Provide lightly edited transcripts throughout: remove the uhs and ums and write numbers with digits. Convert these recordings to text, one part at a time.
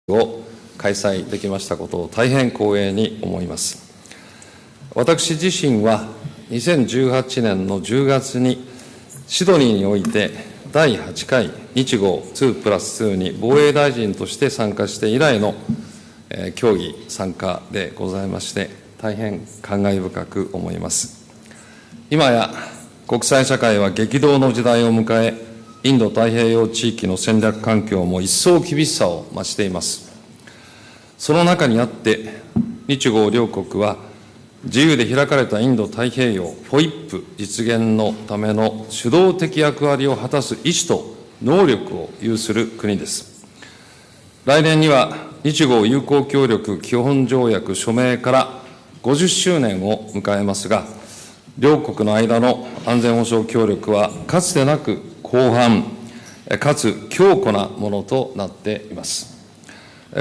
を開催できましたことを大変光栄に思います。私自身は2018年の10月にシドニーにおいて第8回日豪2+2に防衛大臣として参加して以来の協議参加でございまして、大変感慨深く思います。今や国際社会は激動の時代を迎え、インド太平洋地域の戦略環境も一層厳しさを増しています。その中にあって、日豪両国は自由で開かれたインド太平洋 FOIP 実現のための主導的役割を果たす意思と能力を有する国です。来年には日豪友好協力基本条約署名から50周年を迎えますが、両国の間の安全保障協力はかつてなく広範かつ強固なものとなっています。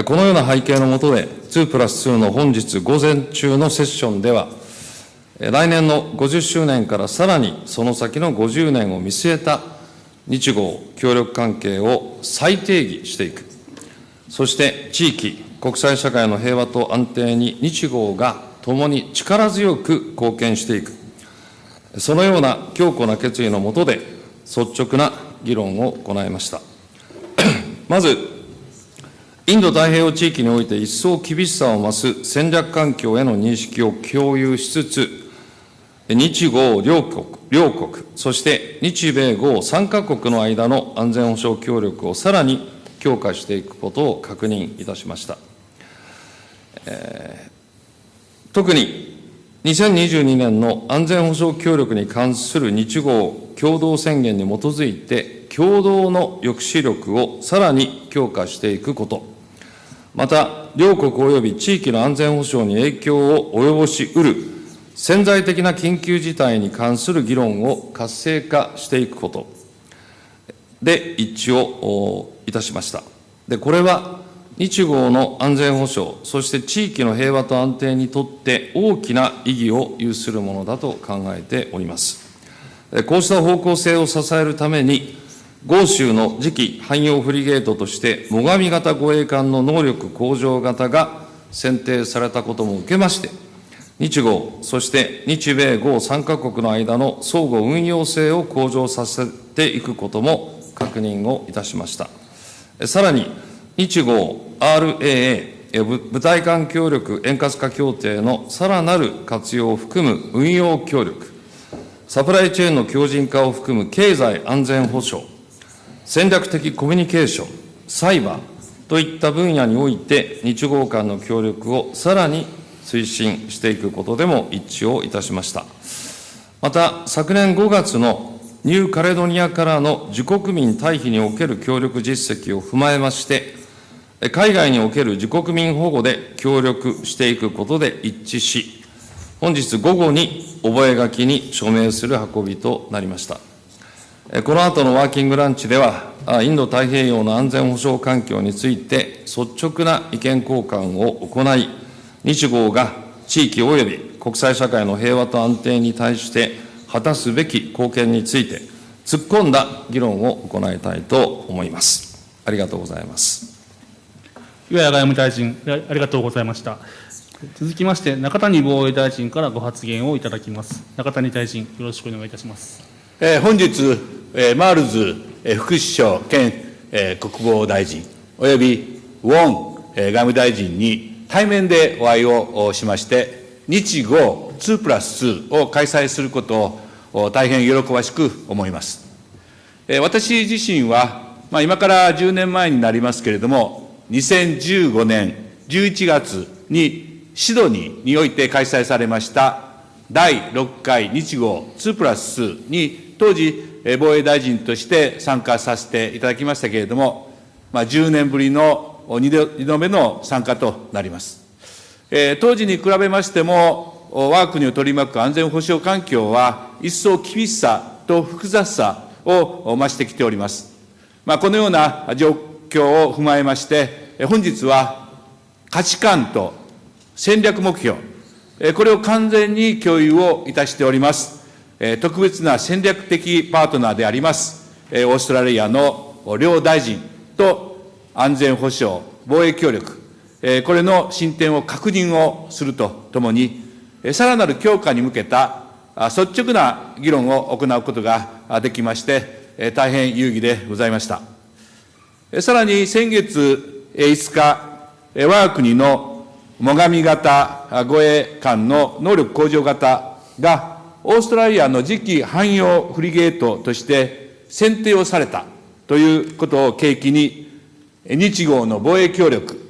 このような背景の下で、2+2の本日午前中のセッションでは、来年の50周年からさらにその先の50年を見据えた日豪協力関係を再定義していく、そして地域、国際社会の平和と安定に日豪が共に力強く貢献していく、そのような強固な決意の下で率直な議論を行いました。まず、インド太平洋地域において一層厳しさを増す戦略環境への認識を共有しつつ、日豪両国、そして日米豪3カ国の間の安全保障協力をさらに強化していくことを確認いたしました。特に2022年の安全保障協力に関する日豪共同宣言に基づいて、共同の抑止力をさらに強化していくこと、また、両国及び地域の安全保障に影響を及ぼしうる潜在的な緊急事態に関する議論を活性化していくことで一致をいたしました。で、これは日豪の安全保障、そして地域の平和と安定にとって大きな意義を有するものだと考えております。こうした方向性を支えるために、豪州の次期汎用フリゲートとして、最上型護衛艦の能力向上型が選定されたことも受けまして、日豪、そして日米豪3カ国の間の相互運用性を向上させていくことも確認をいたしました。さらに、日豪 RAA 部隊間協力円滑化協定のさらなる活用を含む運用協力、サプライチェーンの強靭化を含む経済安全保障、戦略的コミュニケーション、サイバーといった分野において、日豪間の協力をさらに推進していくことでも一致をいたしました。また、昨年5月のニューカレドニアからの自国民退避における協力実績を踏まえまして、海外における自国民保護で協力していくことで一致し、本日午後に覚書に署名する運びとなりました。この後のワーキングランチでは、インド太平洋の安全保障環境について率直な意見交換を行い、日豪が地域及び国際社会の平和と安定に対して果たすべき貢献について、突っ込んだ議論を行いたいと思います。ありがとうございます。岩屋外務大臣、ありがとうございました。続きまして、中谷防衛大臣からご発言をいただきます。中谷大臣、よろしくお願いいたします。本日、マールズ副首相兼国防大臣、およびウォン外務大臣に対面でお会いをしまして、日豪2+2を開催することを大変喜ばしく思います。私自身は、今から10年前になりますけれども、2015年11月にシドニーにおいて開催されました第6回日豪2+2に当時、防衛大臣として参加させていただきましたけれども、10年ぶりの2度目の参加となります。当時に比べましても、我が国を取り巻く安全保障環境は、一層厳しさと複雑さを増してきております。このような状況を踏まえまして、本日は価値観と戦略目標、これを完全に共有をいたしております。特別な戦略的パートナーであります、オーストラリアの両大臣と安全保障、防衛協力、これの進展を確認をするとともに、さらなる強化に向けた率直な議論を行うことができまして、大変有意義でございました。さらに先月5日、我が国の最上型護衛艦の能力向上型が、オーストラリアの次期汎用フリゲートとして選定をされたということを契機に、日豪の防衛協力、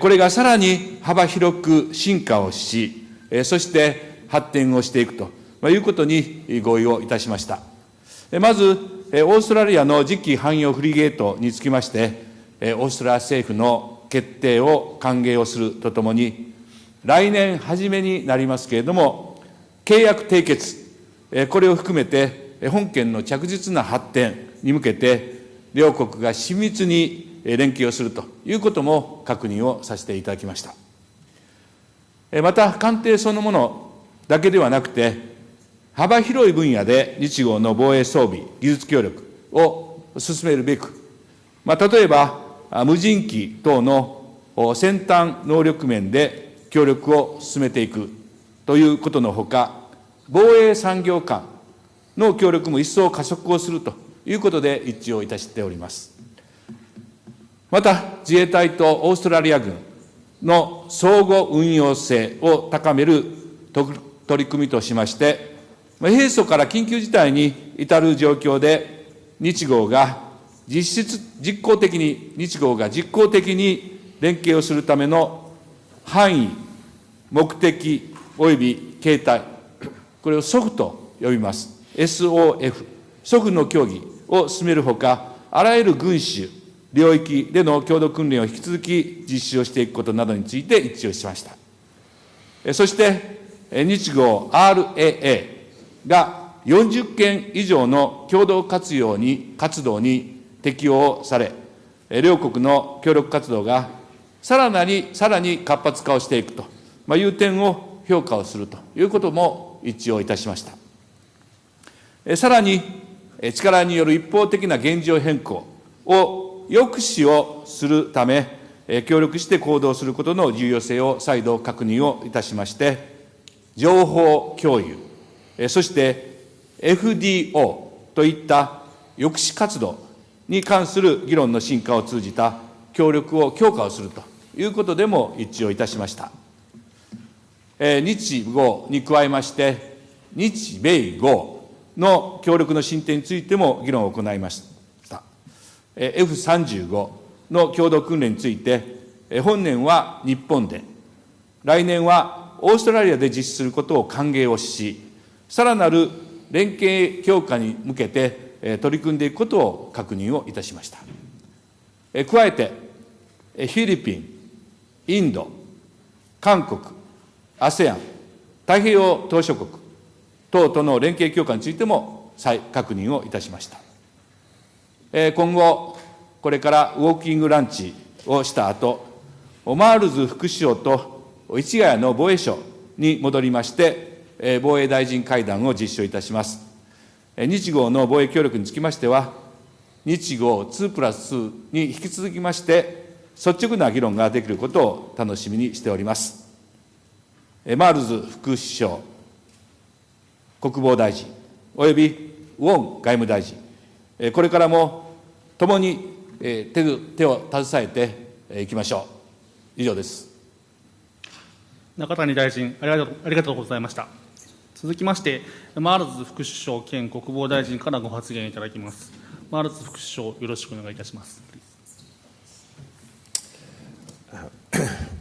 これがさらに幅広く進化をし、そして発展をしていくということに合意をいたしました。まず、オーストラリアの次期汎用フリゲートにつきまして、オーストラリア政府の決定を歓迎をするとともに、来年初めになりますけれども、契約締結、これを含めて本件の着実な発展に向けて、両国が親密に連携をするということも確認をさせていただきました。また、艦艇そのものだけではなくて、幅広い分野で日豪の防衛装備、技術協力を進めるべく、例えば、無人機等の先端能力面で協力を進めていくということのほか、防衛産業間の協力も一層加速をするということで一致をいたしております。また、自衛隊とオーストラリア軍の相互運用性を高める取り組みとしまして、平素から緊急事態に至る状況で、日豪が実効的に連携をするための範囲、目的および形態、これをSOFと呼びます。SOF の協議を進めるほか、あらゆる軍種、領域での共同訓練を引き続き実施をしていくことなどについて一致をしました。そして、日豪 RAA が40件以上の共同活動に適用され、両国の協力活動がさらに活発化をしていくという点を評価をするということも一致をいたしました。さらに、力による一方的な現状変更を抑止をするため、協力して行動することの重要性を再度確認をいたしまして、情報共有、そして FDO といった抑止活動に関する議論の深化を通じた協力を強化をするということでも一致をいたしました。日豪に加えまして、日米豪の協力の進展についても議論を行いました。F35 の共同訓練について、本年は日本で、来年はオーストラリアで実施することを歓迎をし、さらなる連携強化に向けて取り組んでいくことを確認をいたしました。加えて、フィリピン、インド、韓国、ASEAN、太平洋島しょ国等との連携強化についても再確認をいたしました。今後、これからウォーキングランチをした後、マールズ副首相と市ヶ谷の防衛省に戻りまして、防衛大臣会談を実施いたします。日豪の防衛協力につきましては、日豪2+2に引き続きまして、率直な議論ができることを楽しみにしております。マールズ副首相、国防大臣、およびウォン外務大臣、これからも共に手を携えていきましょう。以上です。中谷大臣、ありがとうございました。続きまして、マールズ副首相兼国防大臣からご発言いただきます。マールズ副首相、よろしくお願いいたします。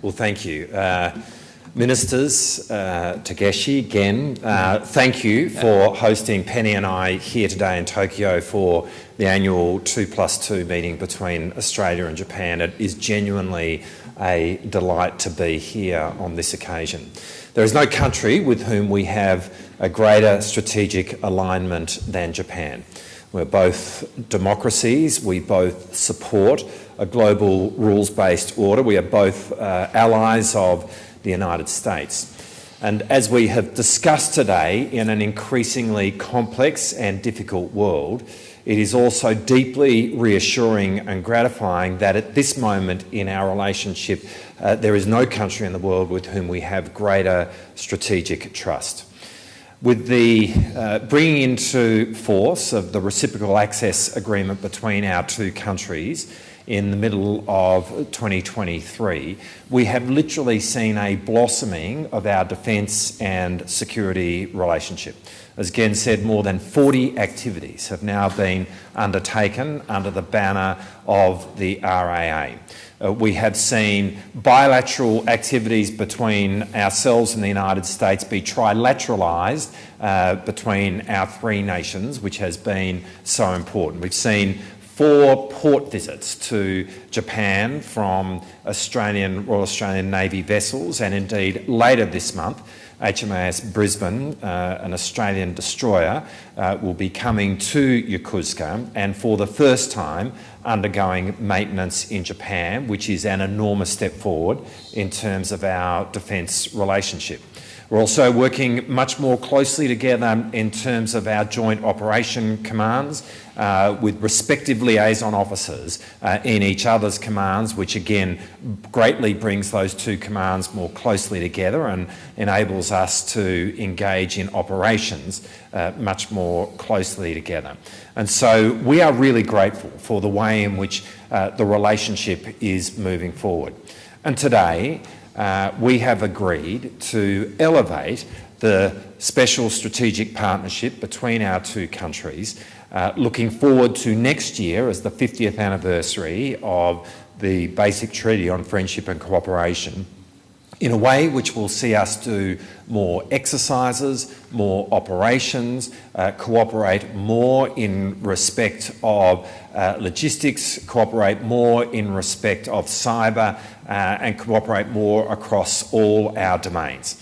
Well, thank you. Ministers, Takeshi, again, thank you for hosting Penny and I here today in Tokyo for the annual 2+2 meeting between Australia and Japan. It is genuinely a delight to be here on this occasion. There is no country with whom we have a greater strategic alignment than Japan. We're both democracies, we both support a global rules-based order, we are both allies of the United States. And as we have discussed today, in an increasingly complex and difficult world, it is also deeply reassuring and gratifying that at this moment in our relationship, there is no country in the world with whom we have greater strategic trust. With the bringing into force of the reciprocal access agreement between our two countries in the middle of 2023, we have literally seen a blossoming of our defence and security relationship. As Gen said, more than 40 activities have now been undertaken under the banner of the RAA. We have seen bilateral activities between ourselves and the United States be trilateralised between our three nations, which has been so important. We've seen 4 port visits to Japan from Royal Australian Navy vessels, and indeed later this month, HMAS Brisbane, an Australian destroyer, will be coming to Yokosuka and for the first time undergoing maintenance in Japan, which is an enormous step forward in terms of our defence relationship. We're also working much more closely together in terms of our joint operation commands with respective liaison officers in each other's commands, which again greatly brings those two commands more closely together and enables us to engage in operations much more closely together. And so we are really grateful for the way in which the relationship is moving forward. And today, we have agreed to elevate the special strategic partnership between our two countries, looking forward to next year as the 50th anniversary of the Basic Treaty on Friendship and Cooperation, in a way which will see us do more exercises, more operations, cooperate more in respect of logistics, cooperate more in respect of cyber, and cooperate more across all our domains.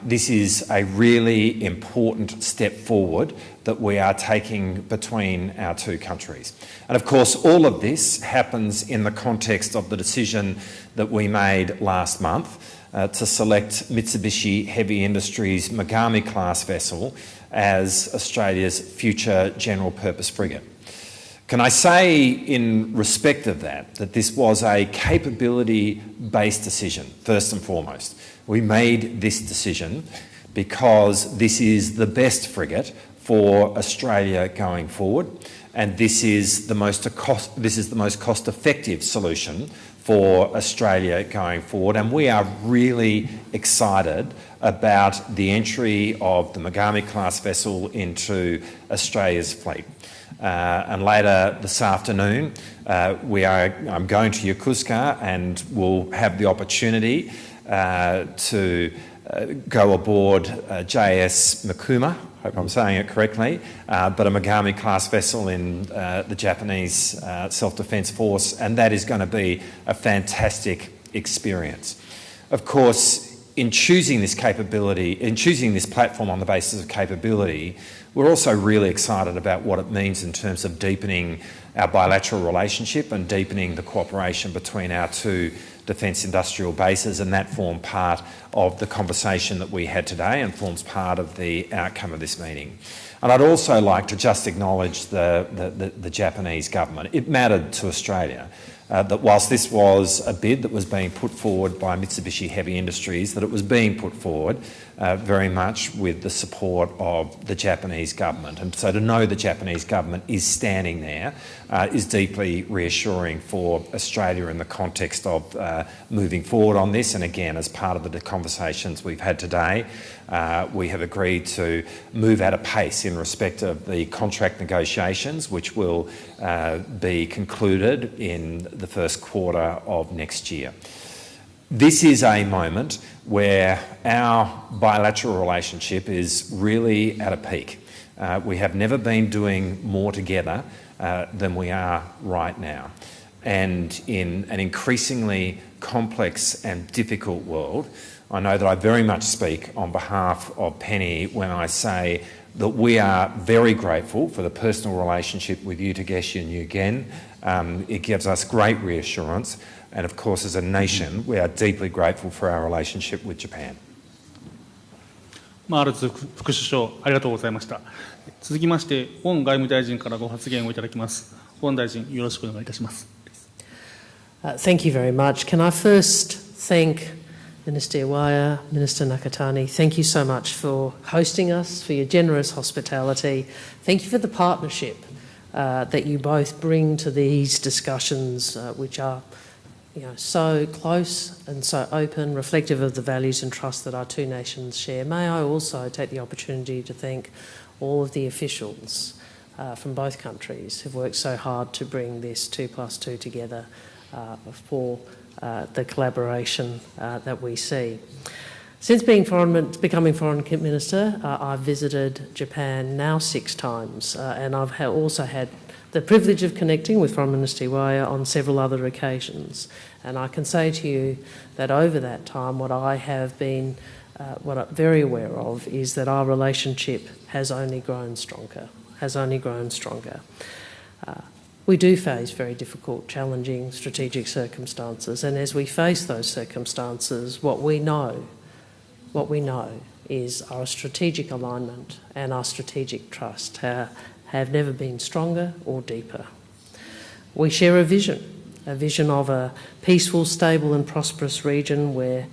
This is a really important step forward that we are taking between our two countries. And of course, all of this happens in the context of the decision that we made last month to select Mitsubishi Heavy Industries' Megami-class vessel as Australia's future general purpose frigate. Can I say in respect of that this was a capability-based decision, first and foremost. We made this decision because this is the best frigate for Australia going forward, and this is the most cost-effective solution for Australia going forward, and we are really excited about the entry of the Megami-class vessel into Australia's fleet. And later this afternoon, I'm going to Yokosuka and we'll have the opportunity to go aboard JS Mikuma, hope I'm saying it correctly, but a Megami-class vessel in the Japanese Self-Defence Force, and that is going to be a fantastic experience. Of course, in choosing this capability, in choosing this platform on the basis of capability, we're also really excited about what it means in terms of deepening our bilateral relationship and deepening the cooperation between our two defence industrial bases, and that formed part of the conversation that we had today and forms part of the outcome of this meeting. And I'd also like to just acknowledge the Japanese government. It mattered to Australia that whilst this was a bid that was being put forward by Mitsubishi Heavy Industries, that it was being put forward very much with the support of the Japanese government. And so to know the Japanese government is standing there is deeply reassuring for Australia in the context of moving forward on this. And again, as part of the conversations we've had today, we have agreed to move at a pace in respect of the contract negotiations, which will be concluded in the first quarter of next year. This is a moment where our bilateral relationship is really at a peak. We have never been doing more together than we are right now. And in an increasingly complex and difficult world, I know that I very much speak on behalf of Penny when I say that we are very grateful for the personal relationship with you, Takeshi, and you again. It gives us great reassurance. And of course, as a nation, we are deeply grateful for our relationship with Japan. マールズ副首相、ありがとうございました。続きまして、ウォン外務大臣からご発言をいただきます。ウォン大臣、よろしくお願いいたします。Thank you very much. Can I first thank Minister Iwaya, Minister Nakatani, thank you so much for hosting us, for your generous hospitality. Thank you for the partnership that you both bring to these discussions, which are so close and so open, reflective of the values and trust that our two nations share. May I also take the opportunity to thank all of the officials from both countries who've worked so hard to bring this 2+2 together for the collaboration that we see. Since becoming Foreign Minister, I've visited Japan now 6 times, and I've also had the privilege of connecting with Foreign Minister Iwaya on several other occasions. And I can say to you that over that time, what I have been very aware of is that our relationship has only grown stronger, We do face very difficult, challenging strategic circumstances, and as we face those circumstances, what we know is our strategic alignment and our strategic trust have never been stronger or deeper. We share a vision of a peaceful, stable and prosperous region where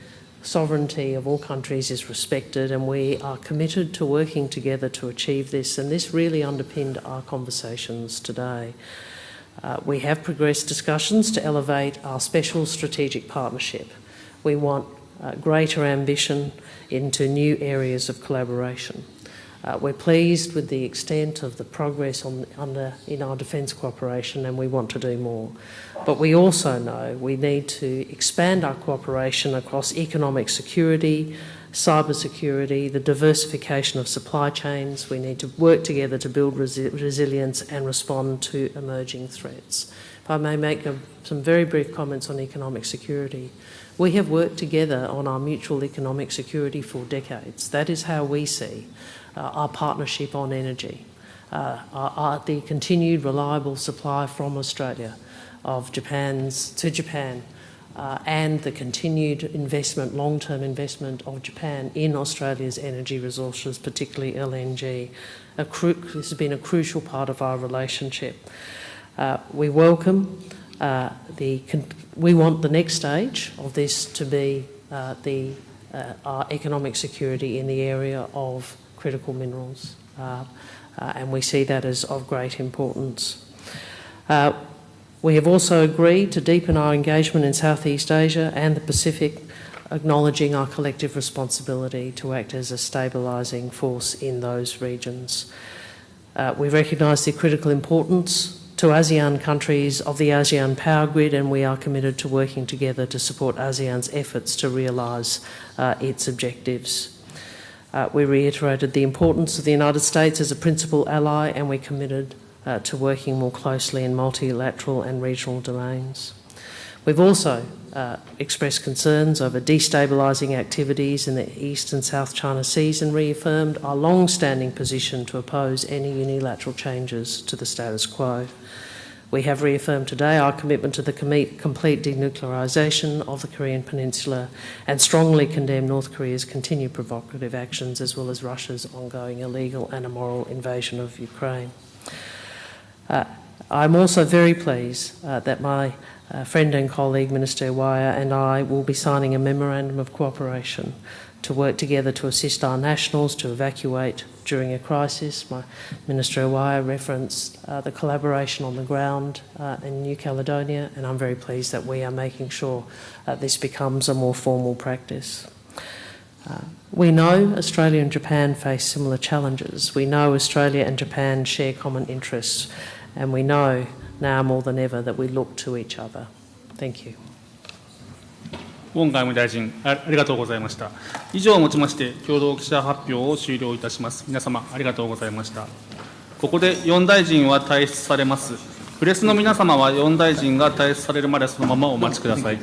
sovereignty of all countries is respected, and we are committed to working together to achieve this, and this really underpinned our conversations today. We have progressed discussions to elevate our special strategic partnership. We want greater ambition into new areas of collaboration. We're pleased with the extent of the progress in our defence cooperation, and we want to do more. But we also know we need to expand our cooperation across economic security, cyber security, the diversification of supply chains. We need to work together to build resilience and respond to emerging threats. If I may make some very brief comments on economic security. We have worked together on our mutual economic security for decades. That is how we see our partnership on energy, the continued reliable supply from Australia of to Japan, and the continued investment, long-term investment of Japan in Australia's energy resources, particularly LNG. This has been a crucial part of our relationship. We welcome we want the next stage of this to be our economic security in the area of critical minerals, and we see that as of great importance. We have also agreed to deepen our engagement in Southeast Asia and the Pacific, acknowledging our collective responsibility to act as a stabilising force in those regions. We recognise the critical importance to ASEAN countries of the ASEAN power grid, and we are committed to working together to support ASEAN's efforts to realise its objectives. We reiterated the importance of the United States as a principal ally, and we committed to working more closely in multilateral and regional domains. We've also expressed concerns over destabilising activities in the East and South China Seas and reaffirmed our long-standing position to oppose any unilateral changes to the status quo. We have reaffirmed today our commitment to the complete denuclearisation of the Korean Peninsula and strongly condemn North Korea's continued provocative actions as well as Russia's ongoing illegal and immoral invasion of Ukraine. I'm also very pleased that my friend and colleague Minister Iwaya and I will be signing a memorandum of cooperation to work together to assist our nationals to evacuate during a crisis. My Minister Iwaya referenced the collaboration on the ground in New Caledonia, and I'm very pleased that we are making sure this becomes a more formal practice. We know Australia and Japan face similar challenges. We know Australia and Japan share common interests, and we know now more than ever that we look to each other. Thank you. ウォン外務大臣、ありがとうございました。以上をもちまして、共同記者発表を終了いたします。皆様、ありがとうございました。ここで4大臣は退出されます。プレスの皆様は4大臣が退出されるまでそのままお待ちください。